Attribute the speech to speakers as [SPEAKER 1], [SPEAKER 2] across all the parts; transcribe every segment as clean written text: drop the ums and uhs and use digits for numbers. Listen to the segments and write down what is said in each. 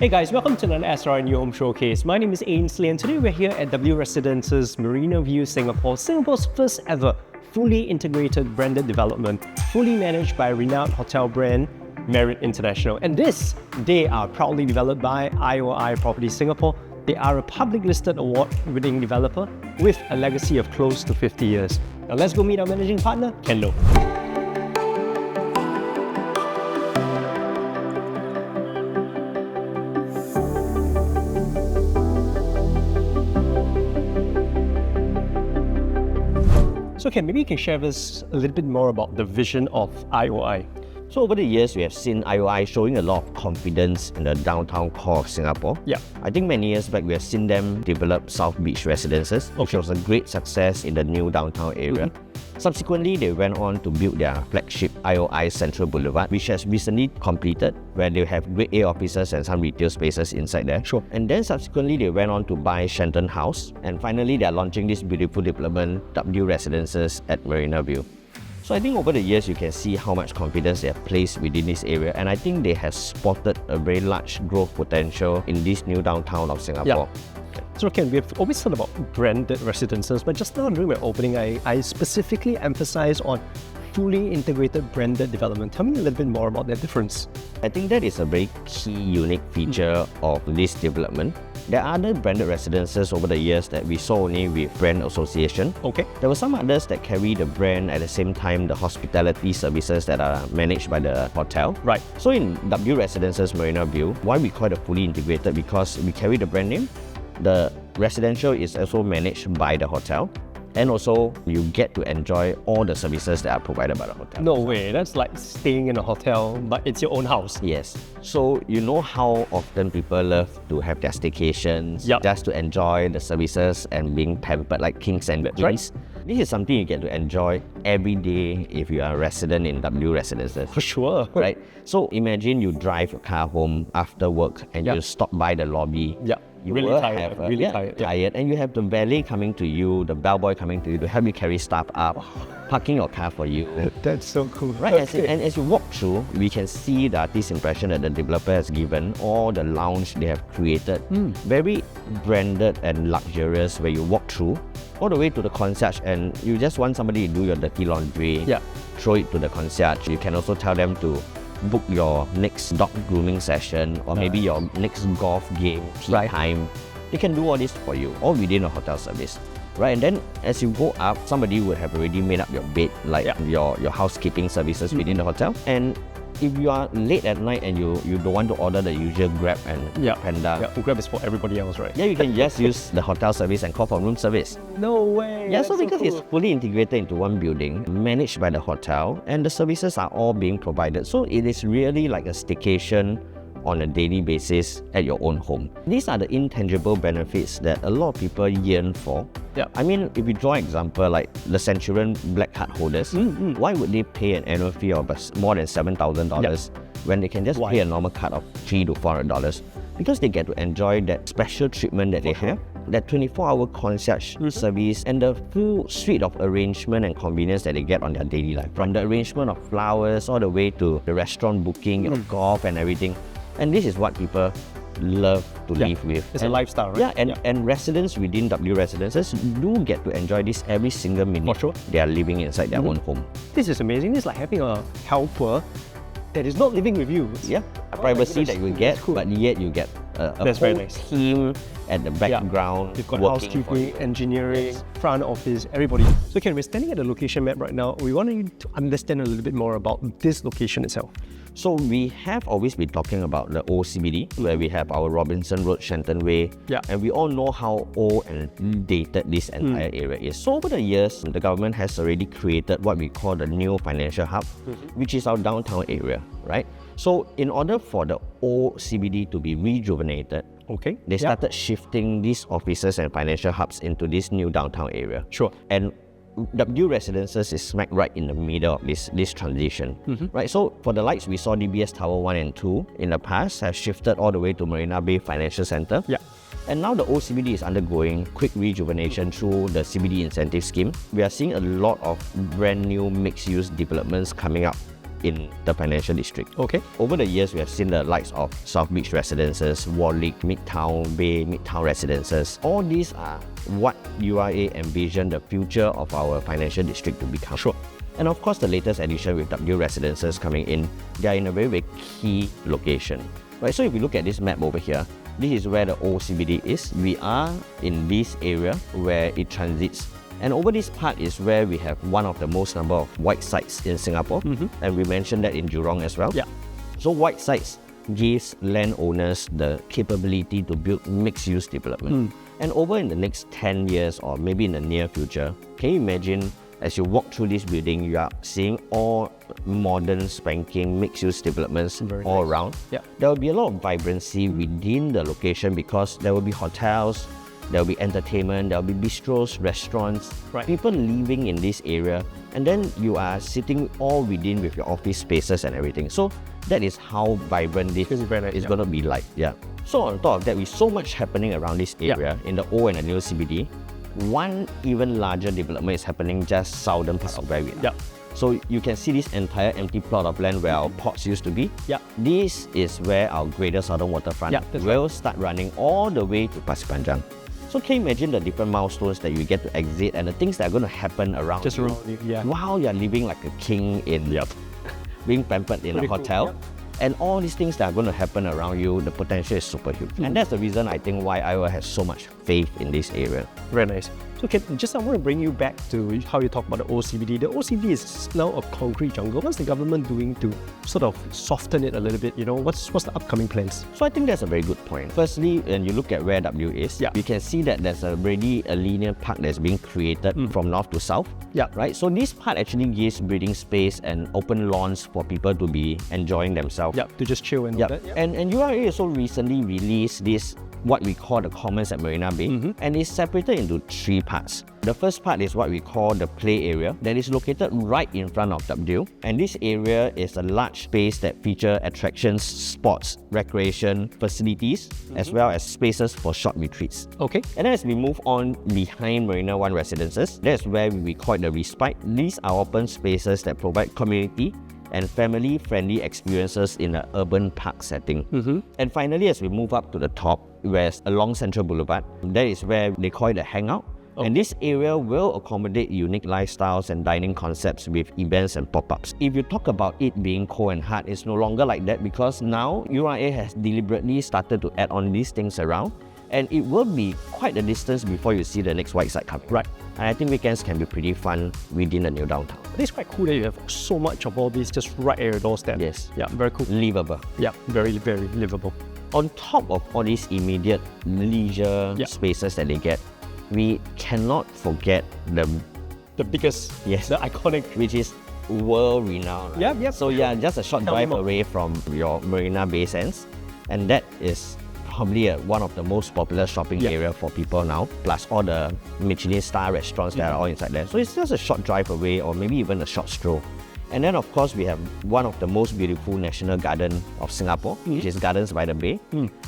[SPEAKER 1] Hey guys, welcome to another SRI New Home Showcase. My name is Ainsley and today we're here at W Residences Marina View, Singapore, Singapore's first ever fully integrated branded development, fully managed by a renowned hotel brand, Marriott International. And they are proudly developed by IOI Properties Singapore. They are a public listed award-winning developer with a legacy of close to 50 years. Now let's go meet our managing partner, Kendo. So Ken, maybe you can share with us a little bit more about the vision of IOI.
[SPEAKER 2] So over the years, we have seen IOI showing a lot of confidence in the downtown core of Singapore.
[SPEAKER 1] Yeah.
[SPEAKER 2] I think many years back, we have seen them develop South Beach Residences, which was a great success in the new downtown area. Subsequently, they went on to build their flagship IOI Central Boulevard, which has recently completed, where they have Grade A offices and some retail spaces inside there.
[SPEAKER 1] Sure.
[SPEAKER 2] And then subsequently, they went on to buy Shenton House. And finally, they are launching this beautiful development, W Residences at Marina View. So I think over the years, you can see how much confidence they have placed within this area. And I think they have spotted a very large growth potential in this new downtown of Singapore.
[SPEAKER 1] Yeah. So Ken, we've always heard about branded residences, but just now during my opening, I specifically emphasized on fully integrated branded development. Tell me a little bit more about that difference.
[SPEAKER 2] I think that is a very key, unique feature of this development. There are other branded residences over the years that we saw only with brand association.
[SPEAKER 1] Okay.
[SPEAKER 2] There were some others that carry the brand at the same time the hospitality services that are managed by the hotel.
[SPEAKER 1] Right.
[SPEAKER 2] So in W Residences Marina View, why we call it fully integrated? Because we carry the brand name. The residential is also managed by the hotel. And also, you get to enjoy all the services that are provided by the hotel.
[SPEAKER 1] No way, that's like staying in a hotel, but it's your own house.
[SPEAKER 2] Yes. So, you know how often people love to have their staycations, just to enjoy the services and being pampered like kings and queens.
[SPEAKER 1] Right.
[SPEAKER 2] This is something you get to enjoy every day if you are a resident in W Residences.
[SPEAKER 1] For sure.
[SPEAKER 2] Right? So, imagine you drive your car home after work and you stop by the lobby.
[SPEAKER 1] Yeah.
[SPEAKER 2] You
[SPEAKER 1] really
[SPEAKER 2] will
[SPEAKER 1] tired,
[SPEAKER 2] have
[SPEAKER 1] really tired.
[SPEAKER 2] And you have the valet coming to you, the bellboy coming to you to help you carry stuff up, parking your car for you.
[SPEAKER 1] That's so cool.
[SPEAKER 2] Right, and as you walk through, we can see the artist's impression that the developer has given, all the lounge they have created, very branded and luxurious where you walk through, all the way to the concierge and you just want somebody to do your dirty laundry, throw it to the concierge. You can also tell them to book your next dog grooming session or maybe your next golf game, tea time. They can do all this for you, all within a hotel service. Right, and then as you go up, somebody would have already made up your bed, like your housekeeping services within the hotel. And if you are late at night and you don't want to order the usual Grab and Panda.
[SPEAKER 1] Yeah, Grab is for everybody else, right?
[SPEAKER 2] Yeah, you can just use the hotel service and call for room service.
[SPEAKER 1] No way!
[SPEAKER 2] Yeah, so because it's fully integrated into one building, managed by the hotel, and the services are all being provided. So it is really like a staycation on a daily basis at your own home. These are the intangible benefits that a lot of people yearn for.
[SPEAKER 1] Yeah.
[SPEAKER 2] I mean, if we draw an example like the Centurion Black Card holders, why would they pay an annual fee of more than $7,000 when they can just pay a normal card of $300 to $400? Because they get to enjoy that special treatment that they have, that 24-hour concierge service, and the full suite of arrangement and convenience that they get on their daily life. From the arrangement of flowers all the way to the restaurant booking, golf and everything. And this is what people love to live with.
[SPEAKER 1] It's a lifestyle, right?
[SPEAKER 2] Yeah, and residents within W Residences do get to enjoy this every single minute they are living inside their own home.
[SPEAKER 1] This is amazing. This is like having a helper that is not living with you.
[SPEAKER 2] Yeah, a privacy that you get, but yet you get a whole team at the background.
[SPEAKER 1] You've got housekeeping, engineering, front office, everybody. So Ken, we're standing at the location map right now. We want you to understand a little bit more about this location itself.
[SPEAKER 2] So we have always been talking about the old CBD, where we have our Robinson Road, Shenton Way, and we all know how old and dated this entire area is. So over the years, the government has already created what we call the new financial hub, which is our downtown area, right? So in order for the old CBD to be rejuvenated, they started shifting these offices and financial hubs into this new downtown area.
[SPEAKER 1] Sure.
[SPEAKER 2] And W Residences is smack right in the middle of this transition, right? So for the likes, we saw DBS Tower 1 and 2 in the past have shifted all the way to Marina Bay Financial Centre.
[SPEAKER 1] Yeah.
[SPEAKER 2] And now the old CBD is undergoing quick rejuvenation through the CBD incentive scheme. We are seeing a lot of brand new mixed-use developments coming up in the financial district.
[SPEAKER 1] Okay.
[SPEAKER 2] Over the years, we have seen the likes of South Beach Residences, Warwick, Midtown Bay, Midtown Residences. All these are what URA envisioned the future of our financial district to become.
[SPEAKER 1] Sure.
[SPEAKER 2] And of course, the latest addition with W Residences coming in, they are in a very, very key location. Right, so if you look at this map over here, this is where the old CBD is. We are in this area where it transits. And over this part is where we have one of the most number of white sites in Singapore. And we mentioned that in Jurong as well.
[SPEAKER 1] Yeah.
[SPEAKER 2] So white sites gives landowners the capability to build mixed-use development. And over in the next 10 years or maybe in the near future, can you imagine as you walk through this building, you are seeing all modern, spanking, mixed-use developments all around.
[SPEAKER 1] Yeah.
[SPEAKER 2] There will be a lot of vibrancy within the location because there will be hotels, there will be entertainment, there will be bistros, restaurants, people living in this area, and then you are sitting all within with your office spaces and everything. So that is how vibrant this is going to be like. Yeah. So on top of that, with so much happening around this area in the old and the new CBD, one even larger development is happening just southern part of where we are. So you can see this entire empty plot of land where our ports used to be. This is where our Greater Southern Waterfront will start running all the way to Pasir Panjang. So can you imagine the different milestones that you get to exit and the things that are going to happen around
[SPEAKER 1] Just
[SPEAKER 2] you
[SPEAKER 1] around you,
[SPEAKER 2] while you're living like a king in being pampered in a hotel.
[SPEAKER 1] Cool.
[SPEAKER 2] And all these things that are going to happen around you, the potential is super huge. And that's the reason I think why IOI has so much faith in this area.
[SPEAKER 1] Very nice. So I want to bring you back to how you talk about the OCBD. The OCBD is now a concrete jungle. What's the government doing to sort of soften it a little bit? You know, what's the upcoming plans?
[SPEAKER 2] So I think that's a very good point. Firstly, when you look at where W is, you can see that there's already a linear park that's being created from north to south. Right. So this part actually gives breathing space and open lawns for people to be enjoying themselves.
[SPEAKER 1] To just chill and all that.
[SPEAKER 2] And URA also recently released this what we call the Commons at Marina Bay, and it's separated into 3 parts. The first part is what we call the play area that is located right in front of W, and this area is a large space that feature attractions, sports, recreation, facilities, as well as spaces for short retreats.
[SPEAKER 1] Okay.
[SPEAKER 2] And then as we move on behind Marina 1 Residences, that's where we call it the respite. These are open spaces that provide community and family-friendly experiences in an urban park setting. And finally, as we move up to the top, where along Central Boulevard, that is where they call it a hangout. And this area will accommodate unique lifestyles and dining concepts with events and pop-ups. If you talk about it being cold and hard, it's no longer like that because now URA has deliberately started to add on these things around, and it will be quite a distance before you see the next white side coming.
[SPEAKER 1] Right.
[SPEAKER 2] And I think weekends can be pretty fun within the new downtown.
[SPEAKER 1] It's quite cool that you have so much of all these just right at your doorstep.
[SPEAKER 2] Yes.
[SPEAKER 1] Yeah, very cool.
[SPEAKER 2] Livable.
[SPEAKER 1] Yeah, very, very livable.
[SPEAKER 2] On top of all these immediate leisure spaces that they get, we cannot forget
[SPEAKER 1] the biggest, the iconic,
[SPEAKER 2] which is world-renowned.
[SPEAKER 1] Right?
[SPEAKER 2] So just a short drive away from your Marina Bay Sands, and that is probably one of the most popular shopping area for people now, plus all the Michelin star restaurants that are all inside there. So it's just a short drive away or maybe even a short stroll. And then of course we have one of the most beautiful national garden of Singapore, which is Gardens by the Bay,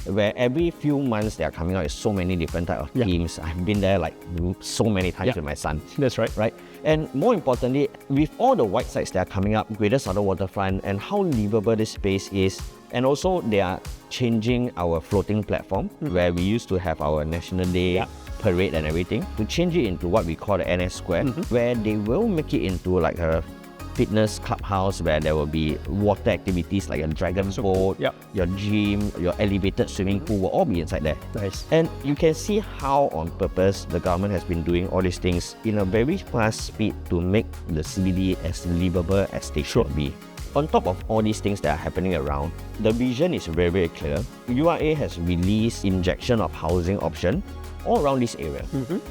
[SPEAKER 2] where every few months they are coming out with so many different types of themes. I've been there like so many times with my son.
[SPEAKER 1] That's right.
[SPEAKER 2] Right? And more importantly, with all the white sites that are coming up, Greater Southern Waterfront, and how livable this space is, and also they are changing our floating platform, where we used to have our National Day parade and everything, to change it into what we call the NS Square, where they will make it into like a fitness clubhouse where there will be water activities like a dragon boat, your gym, your elevated swimming pool will all be inside there.
[SPEAKER 1] Nice.
[SPEAKER 2] And you can see how on purpose the government has been doing all these things in a very fast speed to make the CBD as livable as they should be. On top of all these things that are happening around, the vision is very, very clear. URA has released injection of housing option all around this area.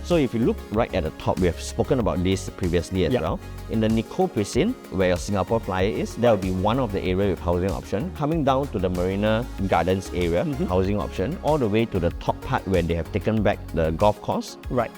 [SPEAKER 2] So if you look right at the top, we have spoken about this previously as well. In the Nicole Precinct, where your Singapore Flyer is, there will be one of the area with housing option. Coming down to the Marina Gardens area, housing option, all the way to the top part where they have taken back the golf course,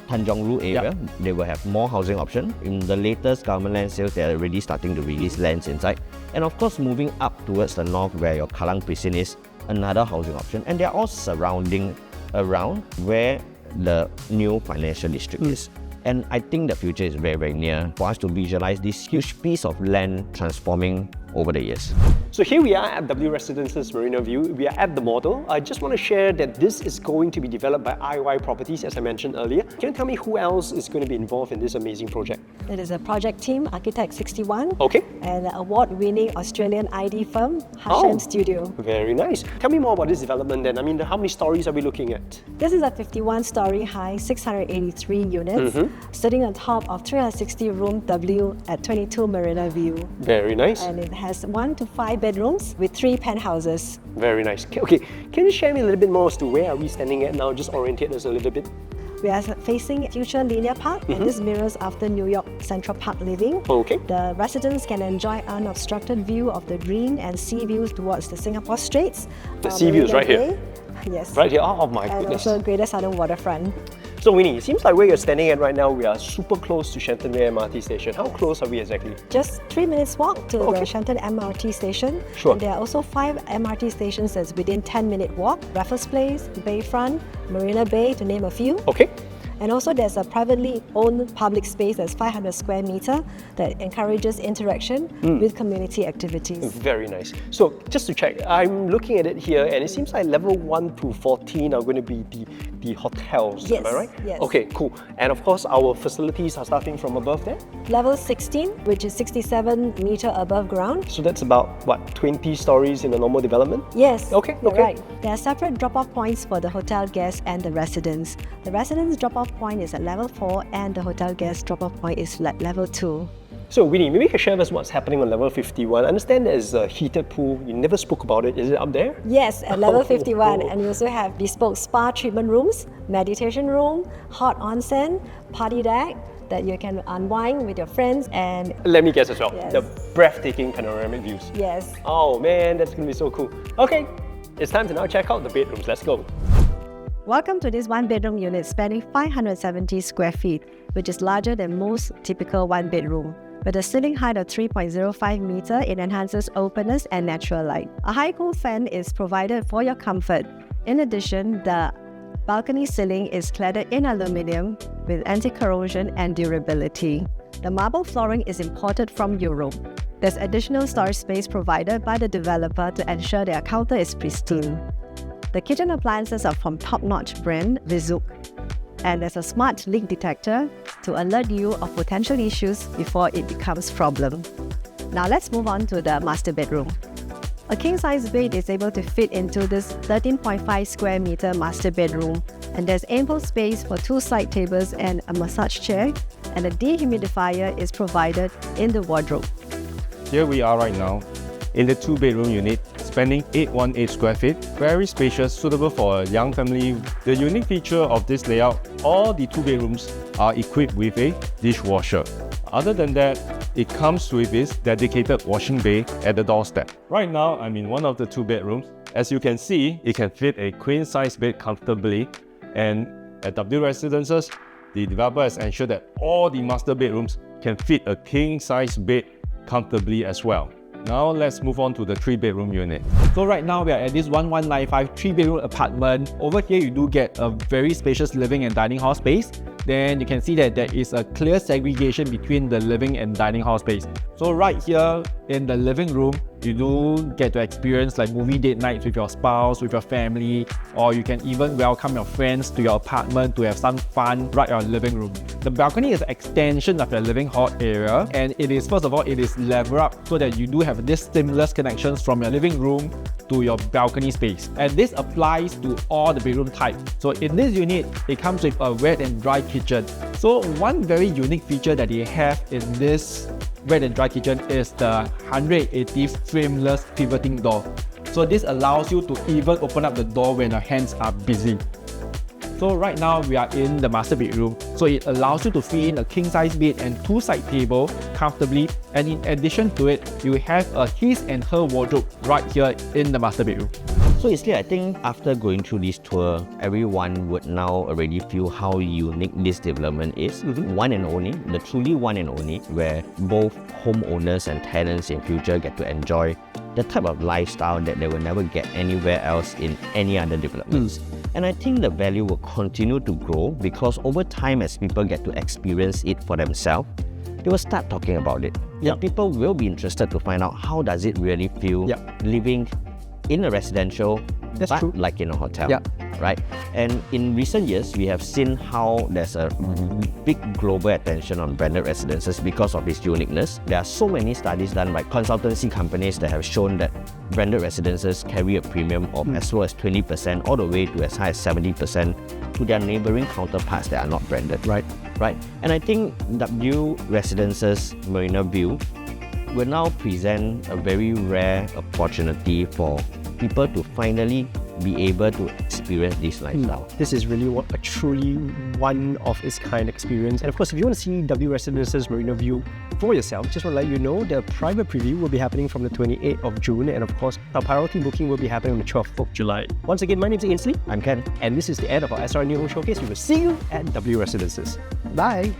[SPEAKER 2] Tanjong Rhu area, they will have more housing option. In the latest government land sales, they are already starting to release lands inside. And of course, moving up towards the north where your Kallang Precinct is, another housing option. And they are all surrounding around where the new financial district is. And I think the future is very, very near for us to visualize this huge piece of land transforming over the years.
[SPEAKER 1] So here we are at W Residences Marina View. We are at the model. I just want to share that this is going to be developed by IOI Properties, as I mentioned earlier. Can you tell me who else is going to be involved in this amazing project?
[SPEAKER 3] It is a project team, Architect 61,
[SPEAKER 1] Okay.
[SPEAKER 3] and the award-winning Australian ID firm, Hachem Studio.
[SPEAKER 1] Very nice. Tell me more about this development then. I mean, how many stories are we looking at?
[SPEAKER 3] This is a 51-story high, 683 units, sitting on top of 360-room W at 22 Marina View.
[SPEAKER 1] Very nice.
[SPEAKER 3] And it has 1 to 5 bedrooms with 3 penthouses.
[SPEAKER 1] Very nice. Okay, can you share me a little bit more as to where are we standing at now? Just orientate us a little bit.
[SPEAKER 3] We are facing future linear park, and this mirrors after New York Central Park living.
[SPEAKER 1] Okay.
[SPEAKER 3] The residents can enjoy unobstructed view of the green and sea views towards the Singapore Straits.
[SPEAKER 1] The sea views right here.
[SPEAKER 3] Yes.
[SPEAKER 1] Right here. Oh my
[SPEAKER 3] And
[SPEAKER 1] goodness.
[SPEAKER 3] also Greater Southern Waterfront.
[SPEAKER 1] So Winnie, it seems like where you're standing at right now, we are super close to Shenton Way MRT station. How close are we exactly?
[SPEAKER 3] Just 3 minutes walk to the Shenton MRT station.
[SPEAKER 1] Sure.
[SPEAKER 3] And there are also 5 MRT stations that's within 10-minute walk. Raffles Place, Bayfront, Marina Bay, to name a few.
[SPEAKER 1] Okay.
[SPEAKER 3] And also there's a privately owned public space that's 500 square meter that encourages interaction with community activities.
[SPEAKER 1] Very nice. So just to check, I'm looking at it here and it seems like level 1 to 14 are going to be the hotels,
[SPEAKER 3] Yes,
[SPEAKER 1] am I right?
[SPEAKER 3] yes.
[SPEAKER 1] Okay, cool. And of course our facilities are starting from above there.
[SPEAKER 3] Level 16, which is 67 meter above ground.
[SPEAKER 1] So that's about, what, 20 stories in a normal development?
[SPEAKER 3] Yes,
[SPEAKER 1] Okay,
[SPEAKER 3] you're
[SPEAKER 1] okay.
[SPEAKER 3] right. There are separate drop-off points for the hotel guests and the residents. The residents' drop-off point is at level 4 and the hotel guest drop-off point is at level 2.
[SPEAKER 1] So Winnie, maybe you can share with us what's happening on level 51. I understand there's a heated pool. You never spoke about it. Is it up there?
[SPEAKER 3] Yes, at level 51, and we also have bespoke spa treatment rooms, meditation room, hot onsen, party deck that you can unwind with your friends, and
[SPEAKER 1] Let me guess as well.
[SPEAKER 3] Yes.
[SPEAKER 1] The breathtaking panoramic views.
[SPEAKER 3] yes.
[SPEAKER 1] Oh man, that's going to be so cool. Okay, it's time to now check out the bedrooms. Let's go.
[SPEAKER 3] Welcome to this one-bedroom unit spanning 570 square feet, which is larger than most typical one-bedroom. With a ceiling height of 3.05 meter, it enhances openness and natural light. A high-cool fan is provided for your comfort. In addition, the balcony ceiling is cladded in aluminium with anti-corrosion and durability. The marble flooring is imported from Europe. There's additional storage space provided by the developer to ensure their counter is pristine. The kitchen appliances are from top-notch brand Vizuk, and there's a smart leak detector to alert you of potential issues before it becomes problem. Now let's move on to the master bedroom. A king-size bed is able to fit into this 13.5 square meter master bedroom, and there's ample space for 2 side tables and a massage chair, and a dehumidifier is provided in the wardrobe.
[SPEAKER 4] Here we are right now in the 2-bedroom unit spanning 818 square feet, very spacious, suitable for a young family. The unique feature of this layout, all the 2 bedrooms are equipped with a dishwasher. Other than that, it comes with its dedicated washing bay at the doorstep. Right now, I'm in one of the 2 bedrooms. As you can see, it can fit a queen-size bed comfortably, and at W Residences, the developer has ensured that all the master bedrooms can fit a king-size bed comfortably as well. Now let's move on to the 3-bedroom unit.
[SPEAKER 5] So right now we are at this 1195 3-bedroom apartment. Over here you do get a very spacious living and dining hall space. Then you can see that there is a clear segregation between the living and dining hall space. So right here in the living room, you do get to experience like movie date nights with your spouse, with your family, or you can even welcome your friends to your apartment to have some fun right in your living room. The balcony is an extension of your living hall area, and it is, first of all, it is level up so that you do have this seamless connections from your living room to your balcony space. And this applies to all the bedroom types. So in this unit, it comes with a wet and dry kitchen. So one very unique feature that they have in this wet and dry kitchen is the 180 frameless pivoting door. So this allows you to even open up the door when your hands are busy. So right now we are in the master bedroom. So it allows you to fit in a king size bed and 2 side table comfortably. And in addition to it, you have a his and her wardrobe right here in the master bedroom.
[SPEAKER 2] So Isli, I think after going through this tour, everyone would now already feel how unique this development is. One and only, the truly one and only, where both homeowners and tenants in future get to enjoy the type of lifestyle that they will never get anywhere else in any other developments. And I think the value will continue to grow because over time, as people get to experience it for themselves, they will start talking about it.
[SPEAKER 1] Yep.
[SPEAKER 2] And people will be interested to find out how does it really feel living in a residential,
[SPEAKER 1] That's
[SPEAKER 2] but
[SPEAKER 1] true.
[SPEAKER 2] like in a hotel,
[SPEAKER 1] Yeah.
[SPEAKER 2] right? And in recent years, we have seen how there's a big global attention on branded residences because of its uniqueness. There are so many studies done by consultancy companies that have shown that branded residences carry a premium of as low as 20% all the way to as high as 70% to their neighboring counterparts that are not branded.
[SPEAKER 1] Right.
[SPEAKER 2] And I think W Residences Marina View will now present a very rare opportunity for people to finally be able to experience this lifestyle.
[SPEAKER 1] This is really a truly one of its kind experience. And of course, if you want to see W Residences Marina View for yourself, just want to let you know the private preview will be happening from the 28th of June. And of course, our priority booking will be happening on the 12th of July. Once again, my name is Ainsley.
[SPEAKER 2] I'm Ken.
[SPEAKER 1] And this is the end of our SR New Home Showcase. We will see you at W Residences. Bye.